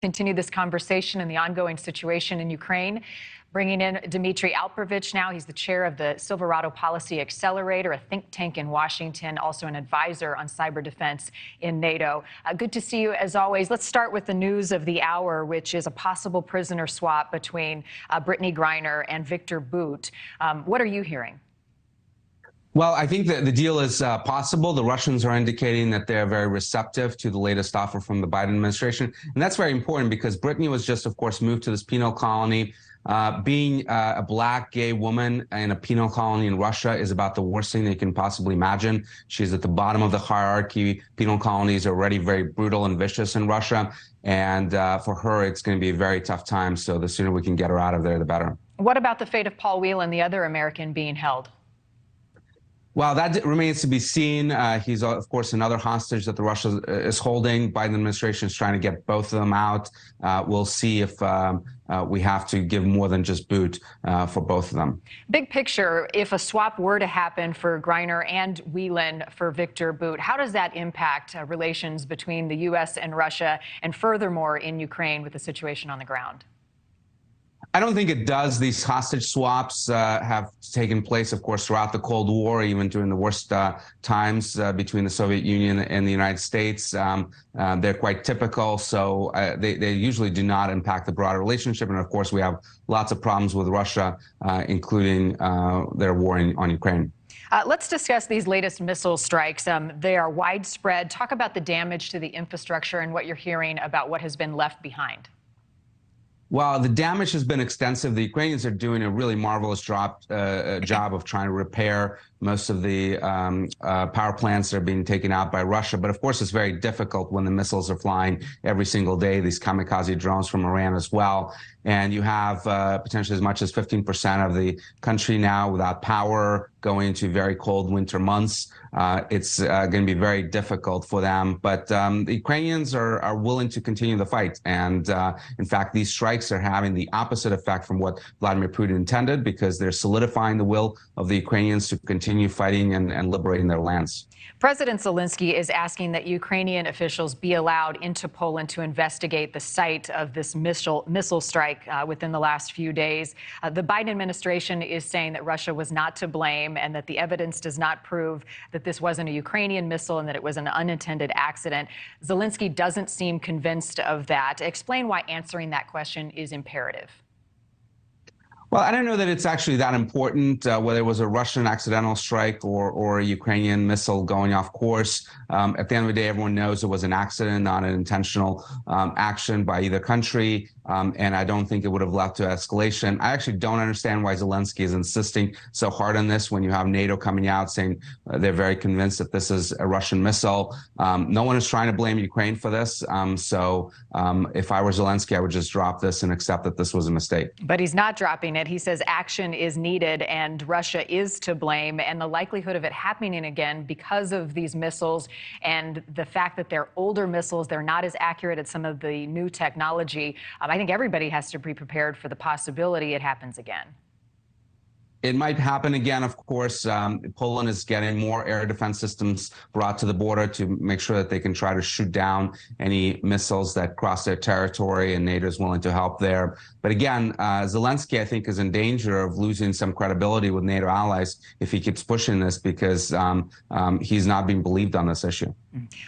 Continue this conversation in the ongoing situation in Ukraine. Bringing in Dmitri Alperovitch now. He's the chair of the Silverado Policy Accelerator, a think tank in Washington, also an advisor on cyber defense in NATO. Good to see you as always. Let's start with the news of the hour, which is a possible prisoner swap between Brittney Griner and Viktor Bout. What are you hearing? Well, I think that the deal is possible. The Russians are indicating that they're very receptive to the latest offer from the Biden administration. And that's very important because Brittney was just, of course, moved to this penal colony. Being a black gay woman in a penal colony in Russia is about the worst thing that you can possibly imagine. She's at the bottom of the hierarchy. Penal colonies are already very brutal and vicious in Russia. And for her, it's going to be a very tough time. So the sooner we can get her out of there, the better. What about the fate of Paul Whelan, the other American being held? Well, that remains to be seen. He's, of course, another hostage that the Russia is holding. Biden administration is trying to get both of them out. We'll see if we have to give more than just Bout for both of them. Big picture, if a swap were to happen for Griner and Whelan for Viktor Bout, how does that impact relations between the U.S. and Russia, and furthermore in Ukraine with the situation on the ground? I don't think it does. These hostage swaps have taken place, of course, throughout the Cold War, even during the worst times between the Soviet Union and the United States. They're quite typical, so they usually do not impact the broader relationship. And of course, we have lots of problems with Russia, including their war on Ukraine. Let's discuss these latest missile strikes. They are widespread. Talk about the damage to the infrastructure and what you're hearing about what has been left behind. Well, the damage has been extensive. The Ukrainians are doing a really marvelous job of trying to repair most of the power plants that are being taken out by Russia. But of course, it's very difficult when the missiles are flying every single day, these kamikaze drones from Iran as well. And you have potentially as much as 15% of the country now without power, going into very cold winter months. It's going to be very difficult for them. But the Ukrainians are willing to continue the fight. And in fact, these strikes are having the opposite effect from what Vladimir Putin intended, because they're solidifying the will of the Ukrainians to continue fighting and liberating their lands. President Zelensky is asking that Ukrainian officials be allowed into Poland to investigate the site of this missile strike within the last few days. The Biden administration is saying that Russia was not to blame and that the evidence does not prove that this wasn't a Ukrainian missile and that it was an unintended accident. Zelensky doesn't seem convinced of that. Explain why answering that question is imperative. Well, I don't know that it's actually that important whether it was a Russian accidental strike or a Ukrainian missile going off course. At the end of the day, everyone knows it was an accident, not an intentional action by either country. And I don't think it would have led to escalation. I actually don't understand why Zelensky is insisting so hard on this when you have NATO coming out saying they're very convinced that this is a Russian missile. No one is trying to blame Ukraine for this. So if I were Zelensky, I would just drop this and accept that this was a mistake. But he's not dropping it. He says action is needed and Russia is to blame, and the likelihood of it happening again because of these missiles and the fact that they're older missiles, they're not as accurate at some of the new technology. I think everybody has to be prepared for the possibility it happens again. It might happen again, of course. Poland is getting more air defense systems brought to the border to make sure that they can try to shoot down any missiles that cross their territory, and NATO is willing to help there. But again, Zelensky, I think, is in danger of losing some credibility with NATO allies if he keeps pushing this, because he's not being believed on this issue.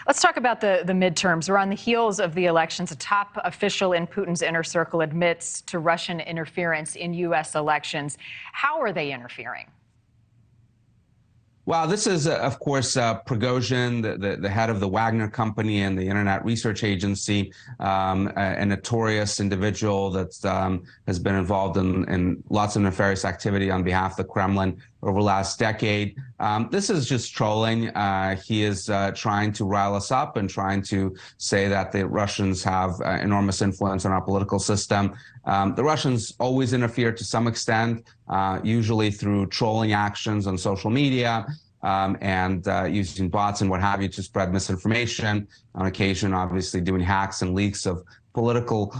Let's talk about the midterms. We're on the heels of the elections. A top official in Putin's inner circle admits to Russian interference in U.S. elections. How are they interfering? Well, this is, of course, Prigozhin, the head of the Wagner Company and the Internet Research Agency, a notorious individual that has been involved in lots of nefarious activity on behalf of the Kremlin over the last decade. This is just trolling. He is trying to rile us up and trying to say that the Russians have enormous influence on our political system. The Russians always interfere to some extent, usually through trolling actions on social media and using bots and what have you to spread misinformation. On occasion, obviously, doing hacks and leaks of political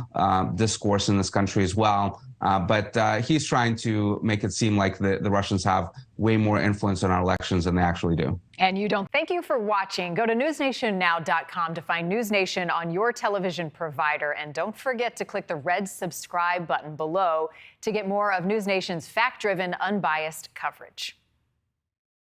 discourse in this country as well. But he's trying to make it seem like the Russians have way more influence on our elections than they actually do. And you don't. Thank you for watching. Go to newsnationnow.com to find NewsNation on your television provider. And don't forget to click the red subscribe button below to get more of NewsNation's fact-driven, unbiased coverage.